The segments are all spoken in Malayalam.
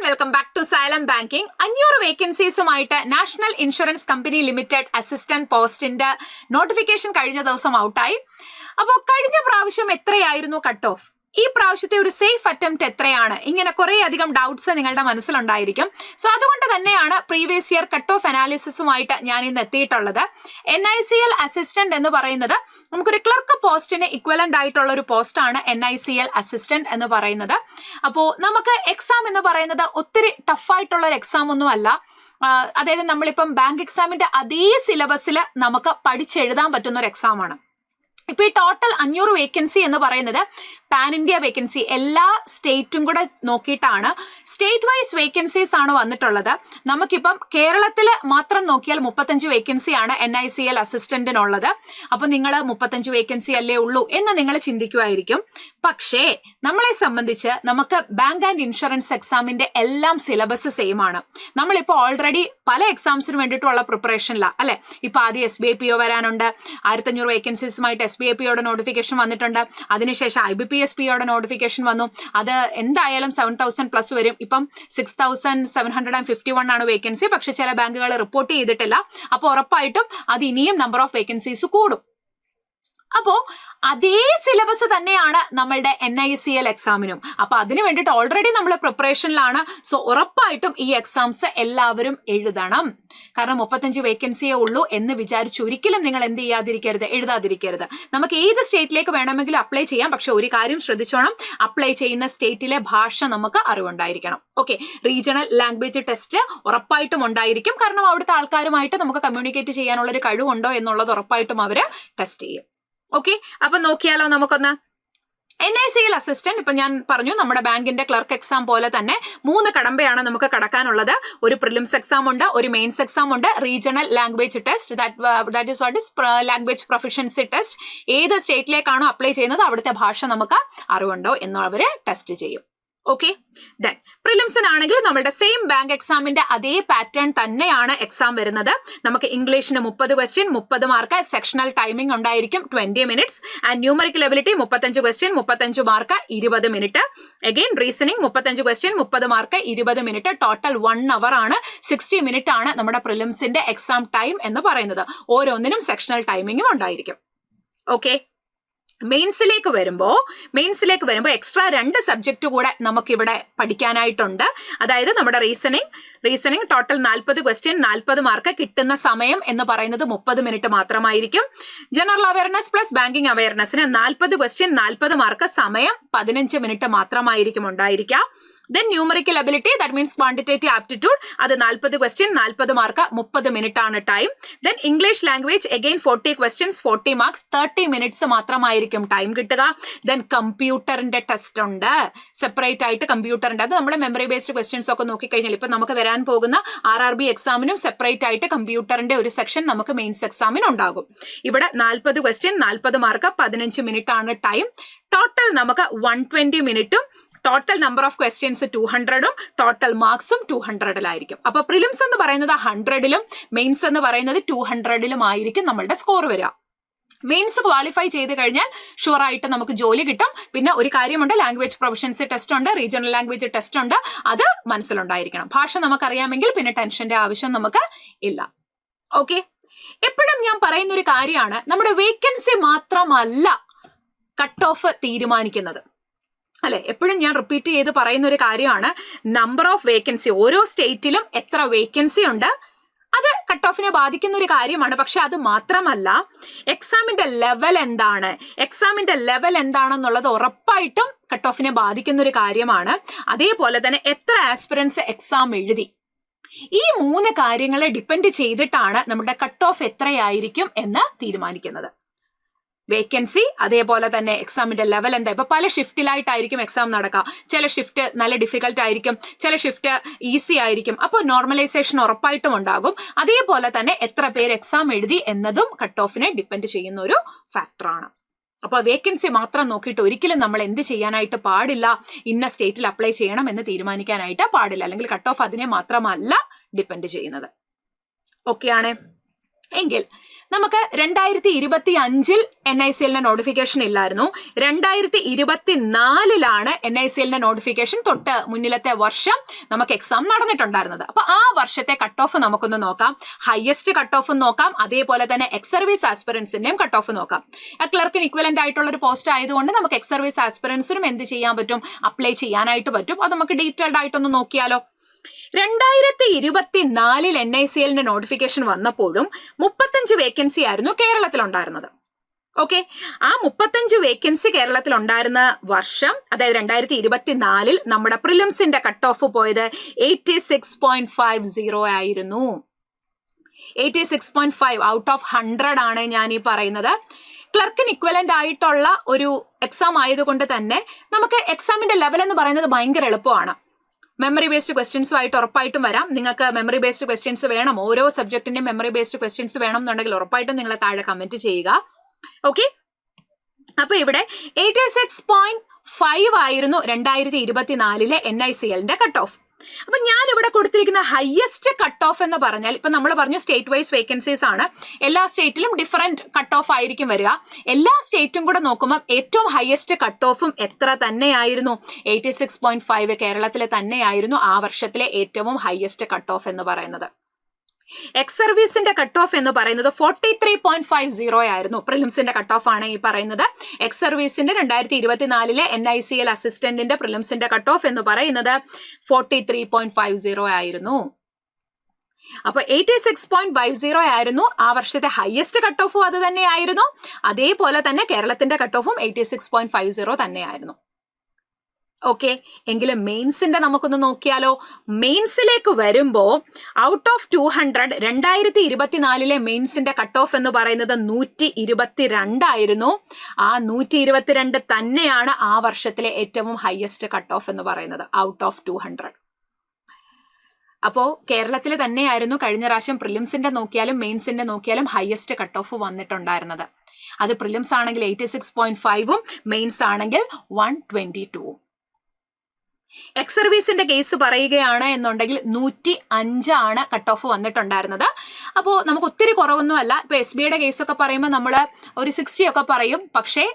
Welcome back to Xylem banking. 500 വേക്കൻസീസുമായിട്ട് national insurance company limited assistant പോസ്റ്റിന്റെ നോട്ടിഫിക്കേഷൻ കഴിഞ്ഞ ദിവസം ഔട്ടായി. അപ്പോൾ കഴിഞ്ഞ പ്രാവശ്യം എത്രയായിരുന്നു കട്ട് ഓഫ്, ഈ പ്രാവശ്യത്തെ ഒരു സേഫ് അറ്റംപ്റ്റ് എത്രയാണ്, ഇങ്ങനെ കുറെ അധികം ഡൗട്ട്സ് നിങ്ങളുടെ മനസ്സിലുണ്ടായിരിക്കും. സോ അതുകൊണ്ട് തന്നെയാണ് പ്രീവിയസ് ഇയർ കട്ട് ഓഫ് അനാലിസിസുമായിട്ട് ഞാൻ ഇന്ന് എത്തിയിട്ടുള്ളത്. NICL അസിസ്റ്റന്റ് എന്ന് പറയുന്നത് നമുക്കൊരു ക്ലർക്ക് പോസ്റ്റിന് ഇക്വലന്റ് ആയിട്ടുള്ള ഒരു പോസ്റ്റാണ് NICL അസിസ്റ്റന്റ് എന്ന് പറയുന്നത്. അപ്പോൾ നമുക്ക് എക്സാം എന്ന് പറയുന്നത് ഒത്തിരി ടഫായിട്ടുള്ള ഒരു എക്സാം ഒന്നും അല്ല. അതായത് നമ്മളിപ്പം ബാങ്ക് എക്സാമിന്റെ അതേ സിലബസിൽ നമുക്ക് പഠിച്ചെഴുതാൻ പറ്റുന്ന ഒരു എക്സാം ആണ്. ഇപ്പൊ ഈ ടോട്ടൽ 500 വേക്കൻസി എന്ന് പറയുന്നത് പാൻ ഇന്ത്യ വേക്കൻസി, എല്ലാ സ്റ്റേറ്റും കൂടെ നോക്കിയിട്ടാണ്. സ്റ്റേറ്റ് വൈസ് വേക്കൻസീസ് ആണ് വന്നിട്ടുള്ളത്. നമുക്കിപ്പം കേരളത്തിൽ മാത്രം നോക്കിയാൽ 35 വേക്കൻസിയാണ് NICL അസിസ്റ്റന്റിനുള്ളത്. അപ്പൊ നിങ്ങൾ 35 വേക്കൻസി അല്ലേ ഉള്ളൂ എന്ന് നിങ്ങൾ ചിന്തിക്കുമായിരിക്കും. പക്ഷേ നമ്മളെ സംബന്ധിച്ച് നമുക്ക് ബാങ്ക് ആൻഡ് ഇൻഷുറൻസ് എക്സാമിന്റെ എല്ലാം സിലബസ് സെയിം ആണ്. നമ്മളിപ്പോൾ ഓൾറെഡി പല എക്സാംസിന് വേണ്ടിയിട്ടുള്ള പ്രിപ്പറേഷനിലാണ് അല്ലെ. ഇപ്പൊ ആദ്യം SBIPO വരാനുണ്ട്. 1500 വേക്കൻസീസുമായിട്ട് SBIPOയുടെ നോട്ടിഫിക്കേഷൻ വന്നിട്ടുണ്ട്. അതിനുശേഷം IBPSPയുടെ നോട്ടിഫിക്കേഷൻ വന്നു. അത് എന്തായാലും 7000+ വരും. ഇപ്പം 6751 ആണ് വേക്കൻസി. പക്ഷെ ചില ബാങ്കുകൾ റിപ്പോർട്ട് ചെയ്തിട്ടില്ല. അപ്പൊ ഉറപ്പായിട്ടും അത് ഇനിയും നമ്പർ ഓഫ് വേക്കൻസീസ് കൂടും. അപ്പോ അതേ സിലബസ് തന്നെയാണ് നമ്മളുടെ NICL എക്സാമിനും. അപ്പൊ അതിന് വേണ്ടിയിട്ട് ഓൾറെഡി നമ്മൾ പ്രിപ്പറേഷനിലാണ്. സോ ഉറപ്പായിട്ടും ഈ എക്സാംസ് എല്ലാവരും എഴുതണം. കാരണം 35 വേക്കൻസിയേ ഉള്ളൂ എന്ന് വിചാരിച്ച് ഒരിക്കലും നിങ്ങൾ എന്ത് ചെയ്യാതിരിക്കരുത്, എഴുതാതിരിക്കരുത്. നമുക്ക് ഏത് സ്റ്റേറ്റിലേക്ക് വേണമെങ്കിലും അപ്ലൈ ചെയ്യാം. പക്ഷെ ഒരു കാര്യം ശ്രദ്ധിച്ചോണം, അപ്ലൈ ചെയ്യുന്ന സ്റ്റേറ്റിലെ ഭാഷ നമുക്ക് അറിവുണ്ടായിരിക്കണം. ഓക്കെ, റീജിയണൽ ലാംഗ്വേജ് ടെസ്റ്റ് ഉറപ്പായിട്ടും ഉണ്ടായിരിക്കും. കാരണം അവിടുത്തെ ആൾക്കാരുമായിട്ട് നമുക്ക് കമ്മ്യൂണിക്കേറ്റ് ചെയ്യാനുള്ള ഒരു കഴിവുണ്ടോ എന്നുള്ളത് ഉറപ്പായിട്ടും അവര് ടെസ്റ്റ് ചെയ്യും. ഓക്കെ, അപ്പൊ നോക്കിയാലോ നമുക്കൊന്ന്. NICL അസിസ്റ്റന്റ് ഇപ്പൊ ഞാൻ പറഞ്ഞു, നമ്മുടെ ബാങ്കിന്റെ ക്ലർക്ക് എക്സാം പോലെ തന്നെ 3 കടമ്പയാണ് നമുക്ക് കടക്കാനുള്ളത്. ഒരു പ്രിലിംസ് എക്സാം ഉണ്ട്, ഒരു മെയിൻസ് എക്സാം ഉണ്ട്, regional language test, that is what is language proficiency test. ഏത് സ്റ്റേറ്റിലേക്കാണോ അപ്ലൈ ചെയ്യുന്നത് അവിടുത്തെ ഭാഷ നമുക്ക് അറിവുണ്ടോ എന്ന് അവര് ടെസ്റ്റ് ചെയ്യും. ഓക്കെ, ദെൻ പ്രിലിംസിനാണെങ്കിൽ നമ്മുടെ സെയിം ബാങ്ക് എക്സാമിന്റെ അതേ പാറ്റേൺ തന്നെയാണ് എക്സാം വരുന്നത്. നമുക്ക് ഇംഗ്ലീഷിന് 30 ക്വസ്റ്റ്യൻ 30 മാർക്ക്, സെക്ഷണൽ ടൈമിംഗ് ഉണ്ടായിരിക്കും 20 minutes. And numerical ability 35 question 35 mark 20 minute. Again reasoning 35 question 30 mark 20 minute. Total 1 അവർ ആണ്. 60 മിനിറ്റ് ആണ് നമ്മുടെ പ്രിലിംസിന്റെ എക്സാം ടൈം എന്ന് പറയുന്നത്. ഓരോന്നിനും സെക്ഷണൽ ടൈമിംഗും ഉണ്ടായിരിക്കും. ഓക്കെ, മെയിൻസിലേക്ക് വരുമ്പോൾ എക്സ്ട്രാ 2 സബ്ജക്റ്റ് കൂടെ നമുക്കിവിടെ പഠിക്കാനായിട്ടുണ്ട്. അതായത് നമ്മുടെ റീസണിംഗ് ടോട്ടൽ 40 ക്വസ്റ്റ്യൻ 40 മാർക്ക്, കിട്ടുന്ന സമയം എന്ന് പറയുന്നത് 30 മിനിറ്റ് മാത്രമായിരിക്കും. ജനറൽ അവയർനെസ് പ്ലസ് ബാങ്കിങ് അവയർനെസ്സിന് 40 ക്വസ്റ്റ്യൻ 40 മാർക്ക്, സമയം 15 മിനിറ്റ് മാത്രമായിരിക്കും ഉണ്ടായിരിക്കുക. Then numerical ability, that means quantitative aptitude, അത് 40 ക്വസ്റ്റ്യൻ 40 മാർക്ക് 30 മിനിറ്റ് ആണ് time. Then English language again 40 questions 40 marks 30 minutes മാത്രമായിരിക്കും ടൈം കിട്ടുക. Then കമ്പ്യൂട്ടറിന്റെ ടെസ്റ്റ് ഉണ്ട്, സെപ്പറേറ്റ് ആയിട്ട് കമ്പ്യൂട്ടറിന്റെ. അത് നമ്മുടെ മെമ്മറി ബേസ്ഡ് ക്വസ്റ്റ്യൻസ് ഒക്കെ നോക്കിക്കഴിഞ്ഞാൽ ഇപ്പൊ നമുക്ക് വരാൻ പോകുന്ന RRB എക്സാമിനും സെപ്പറേറ്റ് ആയിട്ട് കമ്പ്യൂട്ടറിന്റെ ഒരു സെക്ഷൻ നമുക്ക് മെയിൻസ് എക്സാമിന് ഉണ്ടാകും. ഇവിടെ 40 ക്വസ്റ്റ്യൻ 40 മാർക്ക് 15 മിനിറ്റ് ആണ് ടൈം. ടോട്ടൽ നമുക്ക് 120 മിനിറ്റും, ടോട്ടൽ നമ്പർ ഓഫ് ക്വസ്റ്റ്യൻസ് 200ഉം, ടോട്ടൽ മാർക്സും 200-ലായിരിക്കും. അപ്പൊ പ്രിലിംസ് എന്ന് പറയുന്നത് 100-ലും മെയിൻസ് എന്ന് പറയുന്നത് 200-ലും ആയിരിക്കും നമ്മളുടെ സ്കോർ വരിക. മെയിൻസ് ക്വാളിഫൈ ചെയ്ത് കഴിഞ്ഞാൽ ഷുവർ ആയിട്ട് നമുക്ക് ജോലി കിട്ടും. പിന്നെ ഒരു കാര്യമുണ്ട്, ലാംഗ്വേജ് പ്രൊഫഷൻസി ടെസ്റ്റ് ഉണ്ട്, റീജിയണൽ ലാംഗ്വേജ് ടെസ്റ്റ് ഉണ്ട്. അത് മനസ്സിലുണ്ടായിരിക്കണം. ഭാഷ നമുക്കറിയാമെങ്കിൽ പിന്നെ ടെൻഷന്റെ ആവശ്യം നമുക്ക് ഇല്ല. ഓക്കെ, എപ്പോഴും ഞാൻ പറയുന്ന ഒരു കാര്യമാണ്, നമ്മുടെ വേക്കൻസി മാത്രമല്ല കട്ട് ഓഫ് തീരുമാനിക്കുന്നത് അല്ലെ. എപ്പോഴും ഞാൻ റിപ്പീറ്റ് ചെയ്ത് പറയുന്ന ഒരു കാര്യമാണ്, നമ്പർ ഓഫ് വേക്കൻസി, ഓരോ സ്റ്റേറ്റിലും എത്ര വേക്കൻസി ഉണ്ട് അത് കട്ട് ഓഫിനെ ബാധിക്കുന്ന ഒരു കാര്യമാണ്. പക്ഷെ അത് മാത്രമല്ല, എക്സാമിന്റെ ലെവൽ എന്താണെന്നുള്ളത് ഉറപ്പായിട്ടും കട്ട് ഓഫിനെ ബാധിക്കുന്ന ഒരു കാര്യമാണ്. അതേപോലെ തന്നെ എത്ര ആസ്പിറൻസ് എക്സാം എഴുതി, ഈ 3 കാര്യങ്ങളെ ഡിപ്പെൻഡ് ചെയ്തിട്ടാണ് നമ്മുടെ കട്ട് ഓഫ് എത്രയായിരിക്കും എന്ന് തീരുമാനിക്കുന്നത്. വേക്കൻസി, അതേപോലെ തന്നെ എക്സാമിന്റെ ലെവൽ എന്താ. ഇപ്പൊ പല ഷിഫ്റ്റിലായിട്ടായിരിക്കും എക്സാം നടക്കുക. ചില ഷിഫ്റ്റ് നല്ല ഡിഫിക്കൽട്ട് ആയിരിക്കും, ചില ഷിഫ്റ്റ് ഈസി ആയിരിക്കും. അപ്പോൾ നോർമലൈസേഷൻ ഉറപ്പായിട്ടും ഉണ്ടാകും. അതേപോലെ തന്നെ എത്ര പേര് എക്സാം എഴുതി എന്നതും കട്ട് ഓഫിനെ ഡിപ്പെൻഡ് ചെയ്യുന്ന ഒരു ഫാക്ടറാണ്. അപ്പോൾ വേക്കൻസി മാത്രം നോക്കിയിട്ട് ഒരിക്കലും നമ്മൾ എന്ത് ചെയ്യാനായിട്ട് പാടില്ല, ഇന്ന സ്റ്റേറ്റിൽ അപ്ലൈ ചെയ്യണം എന്ന് തീരുമാനിക്കാനായിട്ട് പാടില്ല. അല്ലെങ്കിൽ കട്ട് ഓഫ് അതിനെ മാത്രമല്ല ഡിപ്പെൻഡ് ചെയ്യുന്നത്. ഓക്കെ ആണ്. എങ്കിൽ നമുക്ക് 2025 NICL നോട്ടിഫിക്കേഷൻ ഇല്ലായിരുന്നു. 2024 NICL നോട്ടിഫിക്കേഷൻ തൊട്ട് മുന്നിലത്തെ വർഷം നമുക്ക് എക്സാം നടന്നിട്ടുണ്ടായിരുന്നത്. അപ്പൊ ആ വർഷത്തെ കട്ട് ഓഫ് നമുക്കൊന്ന് നോക്കാം. ഹയസ്റ്റ് കട്ട് ഓഫ് നോക്കാം, അതേപോലെ തന്നെ എക്സ് സർവീസ് ആസ്പിറൻസിന്റെയും കട്ട് ഓഫ് നോക്കാം. ക്ലർക്കിന് ഇക്വലന്റ് ആയിട്ടുള്ള ഒരു പോസ്റ്റ് ആയതുകൊണ്ട് നമുക്ക് എക്സ് സർവീസ് ആസ്പിറൻസിനും എന്ത് ചെയ്യാൻ പറ്റും, അപ്ലൈ ചെയ്യാനായിട്ട് പറ്റും. അത് നമുക്ക് ഡീറ്റെയിൽഡ് ആയിട്ടൊന്ന് നോക്കിയാലോ. 2024 NICL നോട്ടിഫിക്കേഷൻ വന്നപ്പോഴും 35 വേക്കൻസി ആയിരുന്നു കേരളത്തിൽ ഉണ്ടായിരുന്നത്. ഓക്കെ, ആ 35 വേക്കൻസി കേരളത്തിൽ ഉണ്ടായിരുന്ന വർഷം, അതായത് 2024 നമ്മുടെ പ്രിലിംസിന്റെ കട്ട് ഓഫ് പോയത് 86.50 ആയിരുന്നു. 86.5 ഔട്ട് ഓഫ് 100 ആണ് ഞാൻ ഈ പറയുന്നത്. ക്ലർക്കിന് ഇക്വലന്റ് ആയിട്ടുള്ള ഒരു എക്സാം ആയതുകൊണ്ട് തന്നെ നമുക്ക് എക്സാമിന്റെ ലെവൽ എന്ന് പറയുന്നത് ഭയങ്കര എളുപ്പമാണ്. മെമ്മറി ബേസ്ഡ് ക്വസ്റ്റ്യൻസുമായിട്ട് ഉറപ്പായിട്ടും വരാം. നിങ്ങൾക്ക് മെമ്മറി ബേസ്ഡ് ക്വസ്റ്റ്യൻസ് വേണം, ഓരോ സബ്ജക്റ്റിന്റെയും മെമ്മറി ബേസ്ഡ് ക്വസ്റ്റ്യൻസ് വേണം എന്നുണ്ടെങ്കിൽ ഉറപ്പായിട്ടും നിങ്ങൾ താഴെ കമന്റ് ചെയ്യുക. ഓക്കെ, അപ്പൊ ഇവിടെ 86.5 ആയിരുന്നു 2024 NICL കട്ട് ഓഫ്. അപ്പൊ ഞാൻ ഇവിടെ കൊടുത്തിരിക്കുന്ന ഹയസ്റ്റ് കട്ട് ഓഫ് എന്ന് പറഞ്ഞാൽ, ഇപ്പൊ നമ്മൾ പറഞ്ഞു സ്റ്റേറ്റ് വൈസ് വേക്കൻസീസ് ആണ്, എല്ലാ സ്റ്റേറ്റിലും ഡിഫറെന്റ് കട്ട് ഓഫ് ആയിരിക്കും വരിക. എല്ലാ സ്റ്റേറ്റും കൂടെ നോക്കുമ്പോൾ ഏറ്റവും ഹയസ്റ്റ് കട്ട് ഓഫും എത്ര തന്നെയായിരുന്നു, 86.5 കേരളത്തിലെ തന്നെയായിരുന്നു ആ വർഷത്തിലെ ഏറ്റവും ഹയസ്റ്റ് കട്ട് ഓഫ് എന്ന് പറയുന്നത്. എക്സ് സർവീസിന്റെ കട്ട് ഓഫ് എന്ന് പറയുന്നത് 43.50 ആയിരുന്നു. പ്രിലിംസിന്റെ കട്ട് ഓഫ് ആണ് ഈ പറയുന്നത്. എക്സ് സർവീസിന്റെ 2024 NICL അസിസ്റ്റന്റിന്റെ പ്രിലിംസിന്റെ കട്ട് ഓഫ് എന്ന് പറയുന്നത് 43.50 ആയിരുന്നു. അപ്പൊ 86.50 ആയിരുന്നു ആ വർഷത്തെ ഹയസ്റ്റ് കട്ട് ഓഫും അത് തന്നെയായിരുന്നു. അതേപോലെ തന്നെ കേരളത്തിന്റെ കട്ട് ഓഫും 86.50 തന്നെയായിരുന്നു. ഓക്കെ, എങ്കിലും മെയിൻസിന്റെ നമുക്കൊന്ന് നോക്കിയാലോ. മെയിൻസിലേക്ക് വരുമ്പോ ഔട്ട് ഓഫ് 200 2024 മെയിൻസിന്റെ കട്ട് ഓഫ് എന്ന് പറയുന്നത് 122 ആയിരുന്നു. ആ 122 തന്നെയാണ് ആ വർഷത്തിലെ ഏറ്റവും ഹയസ്റ്റ് കട്ട് ഓഫ് എന്ന് പറയുന്നത്, ഔട്ട് ഓഫ് 200. അപ്പോ കേരളത്തിൽ തന്നെയായിരുന്നു കഴിഞ്ഞ പ്രാവശ്യം പ്രിലിംസിന്റെ നോക്കിയാലും മെയിൻസിന്റെ നോക്കിയാലും ഹയസ്റ്റ് കട്ട് ഓഫ് വന്നിട്ടുണ്ടായിരുന്നത്. അത് പ്രിലിംസ് ആണെങ്കിൽ 86.5 മെയിൻസ് ആണെങ്കിൽ 122. എക്സ് സർവീസിന്റെ കേസ് പറയുകയാണ് എന്നുണ്ടെങ്കിൽ 105 കട്ട് ഓഫ് വന്നിട്ടുണ്ടായിരുന്നത്. അപ്പോൾ നമുക്ക് ഒത്തിരി കുറവൊന്നുമല്ല. ഇപ്പൊ SBIയുടെ കേസൊക്കെ പറയുമ്പോൾ നമ്മൾ ഒരു 60 ഒക്കെ പറയും. പക്ഷേ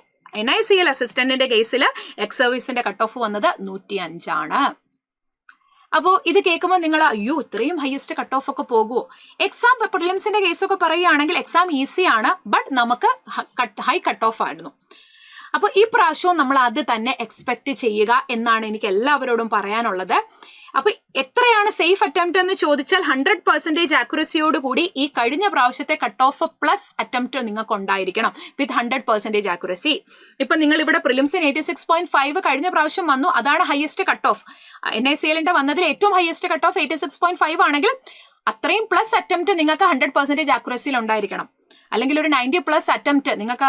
NICL അസിസ്റ്റന്റിന്റെ കേസിൽ എക്സ് സർവീസിന്റെ കട്ട് ഓഫ് വന്നത് 105. അപ്പോൾ ഇത് കേൾക്കുമ്പോൾ നിങ്ങൾ അയ്യോ ഇത്രയും ഹയസ്റ്റ് കട്ട് ഓഫ് ഒക്കെ പോകുമോ? എക്സാം പ്രിലിംസിന്റെ കേസൊക്കെ പറയുകയാണെങ്കിൽ എക്സാം ഈസിയാണ്, ബട്ട് നമുക്ക് ഹൈ കട്ട് ഓഫ് ആയിരുന്നു. അപ്പോൾ ഈ പ്രാവശ്യവും നമ്മൾ അത് തന്നെ എക്സ്പെക്ട് ചെയ്യുക എന്നാണ് എനിക്ക് എല്ലാവരോടും പറയാനുള്ളത്. അപ്പൊ എത്രയാണ് സേഫ് അറ്റംപ്റ്റ് എന്ന് ചോദിച്ചാൽ 100% ആക്യുറസിയോട് കൂടി ഈ കഴിഞ്ഞ പ്രാവശ്യത്തെ കട്ട് ഓഫ് പ്ലസ് അറ്റംപ്റ്റ് നിങ്ങൾക്ക് ഉണ്ടായിരിക്കണം വിത്ത് 100% ആക്യുറസി. ഇപ്പൊ നിങ്ങൾ ഇവിടെ പ്രിലിംസിന് 86.5 കഴിഞ്ഞ പ്രാവശ്യം വന്നു, അതാണ് ഹയസ്റ്റ് കട്ട് ഓഫ്. NICLന്റെ വന്നതിൽ ഏറ്റവും ഹയസ്റ്റ് കട്ട് ഓഫ് 86.5 ആണെങ്കിൽ അത്രയും പ്ലസ് അറ്റംപ്റ്റ് നിങ്ങൾക്ക് 100% ആക്യുറസിയിൽ ഉണ്ടായിരിക്കണം. അല്ലെങ്കിൽ ഒരു 90+ അറ്റംപ്റ്റ് നിങ്ങൾക്ക്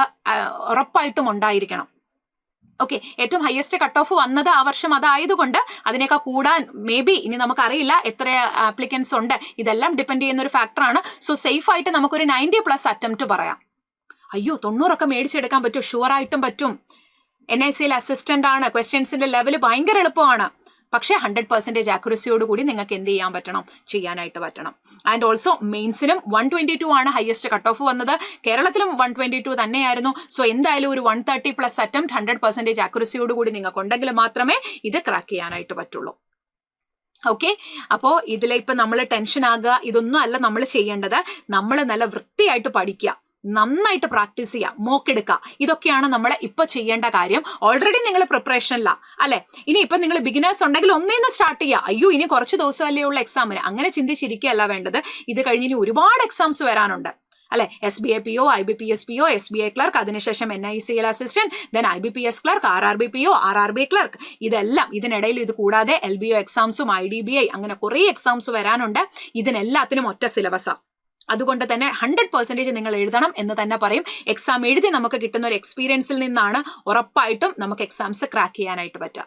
ഉറപ്പായിട്ടും ഉണ്ടായിരിക്കണം. ഓക്കെ, ഏറ്റവും ഹയസ്റ്റ് കട്ട് ഓഫ് വന്നത് ആ വർഷം അതായതുകൊണ്ട് അതിനേക്കാൾ കൂടാൻ മേ ബി ഇനി നമുക്കറിയില്ല എത്ര ആപ്ലിക്കൻസ് ഉണ്ട്, ഇതെല്ലാം ഡിപ്പെൻഡ് ചെയ്യുന്ന ഒരു ഫാക്ടറാണ്. സോ സേഫ് ആയിട്ട് നമുക്കൊരു 90+ അറ്റംപ്റ്റ് പറയാം. അയ്യോ 90 മേടിച്ചെടുക്കാൻ പറ്റും, ഷുവർ ആയിട്ടും പറ്റും. NICL അസിസ്റ്റന്റ് ആണ്, ക്വസ്റ്റ്യൻസിന്റെ ലെവൽ ഭയങ്കര എളുപ്പമാണ്. പക്ഷേ 100% ആക്യുറസിയോട് കൂടി നിങ്ങൾക്ക് എന്ത് ചെയ്യാൻ പറ്റണം, ചെയ്യാനായിട്ട് പറ്റണം. ആൻഡ് ഓൾസോ മെയിൻസിനും 122 ആണ് ഹയസ്റ്റ് കട്ട് ഓഫ് വന്നത്, കേരളത്തിലും 122 തന്നെയായിരുന്നു. സോ എന്തായാലും ഒരു 130+ അറ്റംപ്റ്റ് 100% ആക്യുറസിയോട് കൂടി നിങ്ങൾക്ക് ഉണ്ടെങ്കിൽ മാത്രമേ ഇത് ക്രാക്ക് ചെയ്യാനായിട്ട് പറ്റുള്ളൂ. ഓക്കെ, അപ്പോൾ ഇതിലിപ്പോൾ നമ്മൾ ടെൻഷൻ ആകുക ഇതൊന്നും അല്ല നമ്മൾ ചെയ്യേണ്ടത്. നമ്മൾ നല്ല വൃത്തിയായിട്ട് പഠിക്കുക, നന്നായിട്ട് പ്രാക്ടീസ് ചെയ്യുക, മോക്കെടുക്കുക. ഇതൊക്കെയാണ് നമ്മൾ ഇപ്പൊ ചെയ്യേണ്ട കാര്യം. ഓൾറെഡി നിങ്ങൾ പ്രിപ്പറേഷനില്ല അല്ലെ. ഇനി ഇപ്പൊ നിങ്ങൾ ബിഗിനേഴ്സ് ഉണ്ടെങ്കിൽ ഒന്നേന്ന് സ്റ്റാർട്ട് ചെയ്യുക. അയ്യോ ഇനി കുറച്ച് ദിവസമല്ലേ ഉള്ള എക്സാമിന്, അങ്ങനെ ചിന്തിച്ചിരിക്കുകയല്ല വേണ്ടത്. ഇത് കഴിഞ്ഞ് ഇനി ഒരുപാട് എക്സാംസ് വരാനുണ്ട് അല്ലെ. SBI PO, IBPS PO, SBI clerk, അതിനുശേഷം NICL assistant, then IBPS clerk, RRB PO, RRB clerk, ഇതെല്ലാം ഇതിനിടയിൽ ഇത് കൂടാതെ LBO എക്സാംസും IDBI അങ്ങനെ കുറെ എക്സാംസ് വരാനുണ്ട്. ഇതിനെല്ലാത്തിനും ഒറ്റ സിലബസാണ്. അതുകൊണ്ട് തന്നെ 100% നിങ്ങൾ എഴുതണം എന്ന് തന്നെ പറയും. എക്സാം എഴുതി നമുക്ക് കിട്ടുന്ന ഒരു എക്സ്പീരിയൻസിൽ നിന്നാണ് ഉറപ്പായിട്ടും നമുക്ക് എക്സാംസ് ക്രാക്ക് ചെയ്യാനായിട്ട് പറ്റുക.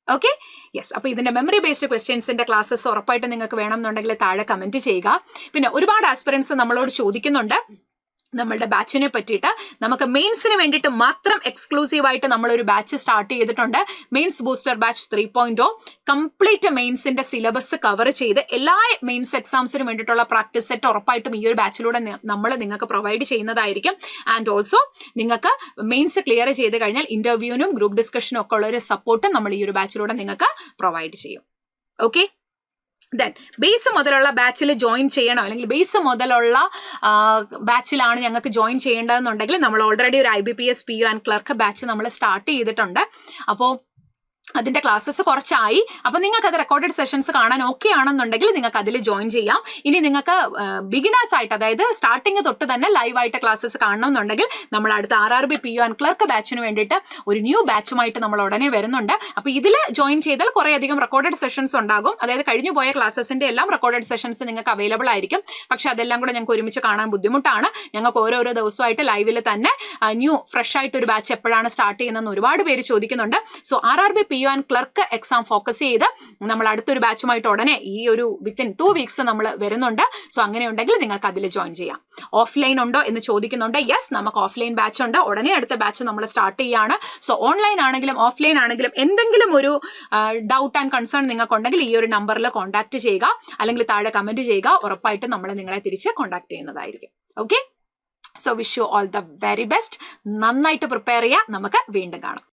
Okay, yes. അപ്പൊ ഇതിന്റെ മെമ്മറി ബേസ്ഡ് ക്വസ്റ്റ്യൻസിന്റെ ക്ലാസ്സസ് ഉറപ്പായിട്ടും നിങ്ങൾക്ക് വേണം എന്നുണ്ടെങ്കിൽ താഴെ കമന്റ് ചെയ്യുക. പിന്നെ ഒരുപാട് ആസ്പിറൻസ് നമ്മളോട് ചോദിക്കുന്നുണ്ട് നമ്മളുടെ ബാച്ചിനെ പറ്റിയിട്ട് നമുക്ക് മെയിൻസിന് വേണ്ടിയിട്ട് മാത്രം എക്സ്ക്ലൂസീവ് ആയിട്ട് നമ്മളൊരു ബാച്ച് സ്റ്റാർട്ട് ചെയ്തിട്ടുണ്ട്. മെയിൻസ് ബൂസ്റ്റർ ബാച്ച് 3.0 കംപ്ലീറ്റ് മെയിൻസിന്റെ സിലബസ് കവർ ചെയ്ത് എല്ലാ മെയിൻസ് എക്സാംസിനും വേണ്ടിയിട്ടുള്ള പ്രാക്ടീസ് സെറ്റ് ഉറപ്പായിട്ടും ഈ ഒരു ബാച്ചിലൂടെ നമ്മൾ നിങ്ങൾക്ക് പ്രൊവൈഡ് ചെയ്യുന്നതായിരിക്കും. ആൻഡ് ഓൾസോ നിങ്ങൾക്ക് മെയിൻസ് ക്ലിയർ ചെയ്ത് കഴിഞ്ഞാൽ ഇന്റർവ്യൂവിനും ഗ്രൂപ്പ് ഡിസ്കഷനും ഒക്കെ ഉള്ള ഒരു സപ്പോർട്ടും നമ്മൾ ഈ ഒരു ബാച്ചിലൂടെ നിങ്ങൾക്ക് പ്രൊവൈഡ് ചെയ്യും. ഓക്കെ, ദെൻ ബേസ് മുതലുള്ള ബാച്ചിൽ ജോയിൻ ചെയ്യണം, അല്ലെങ്കിൽ ബേസ് മുതലുള്ള ബാച്ചിലാണ് ഞങ്ങൾക്ക് ജോയിൻ ചെയ്യേണ്ടതെന്നുണ്ടെങ്കിൽ നമ്മൾ ഓൾറെഡി ഒരു IBPS PU and clerk batch നമ്മൾ സ്റ്റാർട്ട് ചെയ്തിട്ടുണ്ട്. അപ്പോൾ അതിന്റെ ക്ലാസ്സസ് കുറച്ചായി. അപ്പൊ നിങ്ങൾക്ക് അത് റെക്കോർഡഡ് സെഷൻസ് കാണാൻ ഓക്കെ ആണെന്നുണ്ടെങ്കിൽ നിങ്ങൾക്ക് അതിൽ ജോയിൻ ചെയ്യാം. ഇനി നിങ്ങൾക്ക് ബിഗിനേഴ്സ് ആയിട്ട്, അതായത് സ്റ്റാർട്ടിങ് തൊട്ട് തന്നെ ലൈവായിട്ട് ക്ലാസ്സസ് കാണണം എന്നുണ്ടെങ്കിൽ നമ്മൾ അടുത്ത RRB PU ആൻഡ് ക്ലർക്ക് ബാച്ചിന് വേണ്ടിയിട്ട് ഒരു ന്യൂ ബാച്ചുമായിട്ട് നമ്മൾ ഉടനെ വരുന്നുണ്ട്. അപ്പൊ ഇതിൽ ജോയിൻ ചെയ്താൽ കുറെ അധികം റെക്കോർഡഡ് സെഷൻസ് ഉണ്ടാകും. അതായത് കഴിഞ്ഞു പോയ ക്ലാസ്സസിന്റെ എല്ലാം റെക്കോർഡഡ് സെഷൻസ് നിങ്ങൾക്ക് അവൈലബിൾ ആയിരിക്കും. പക്ഷെ അതെല്ലാം കൂടെ ഞങ്ങൾക്ക് ഒരുമിച്ച് കാണാൻ ബുദ്ധിമുട്ടാണ്. ഞങ്ങൾക്ക് ഓരോരോ ദിവസമായിട്ട് ലൈവിൽ തന്നെ ന്യൂ ഫ്രഷ് ആയിട്ട് ഒരു ബാച്ച് എപ്പോഴാണ് സ്റ്റാർട്ട് ചെയ്യുന്നതെന്ന് ഒരുപാട് പേര് ചോദിക്കുന്നുണ്ട്. So RRB PU and clerk exam focus ചെയ്ത് നമ്മൾ അടുത്തൊരു ബാച്ചുമായിട്ട് ഉടനെ ഈ ഒരു വിത്തിൻ 2 വീക്സ് നമ്മൾ വരുന്നുണ്ട്. സോ അങ്ങനെ ഉണ്ടെങ്കിൽ നിങ്ങൾക്ക് അതിൽ ജോയിൻ ചെയ്യാം. ഓഫ്ലൈൻ ഉണ്ടോ എന്ന് ചോദിക്കുന്നുണ്ട്. യെസ്, നമുക്ക് ഓഫ്ലൈൻ ബാച്ച് ഉണ്ട്. ഉടനെ അടുത്ത ബാച്ച് നമ്മൾ സ്റ്റാർട്ട് ചെയ്യാണ്. സോ ഓൺലൈൻ ആണെങ്കിലും ഓഫ്ലൈൻ ആണെങ്കിലും എന്തെങ്കിലും ഒരു ഡൗട്ട് ആൻഡ് കൺസേൺ നിങ്ങൾക്ക് ഉണ്ടെങ്കിൽ ഈ ഒരു നമ്പറിൽ കോൺടാക്ട് ചെയ്യുക, അല്ലെങ്കിൽ താഴെ കമന്റ് ചെയ്യുക. ഉറപ്പായിട്ടും നമ്മൾ നിങ്ങളെ തിരിച്ച് കോൺടാക്ട് ചെയ്യുന്നതായിരിക്കും. Okay, so wish you all the very best. നന്നായിട്ട് പ്രിപ്പയർ ചെയ്യുക. നമുക്ക് വീണ്ടും കാണാം.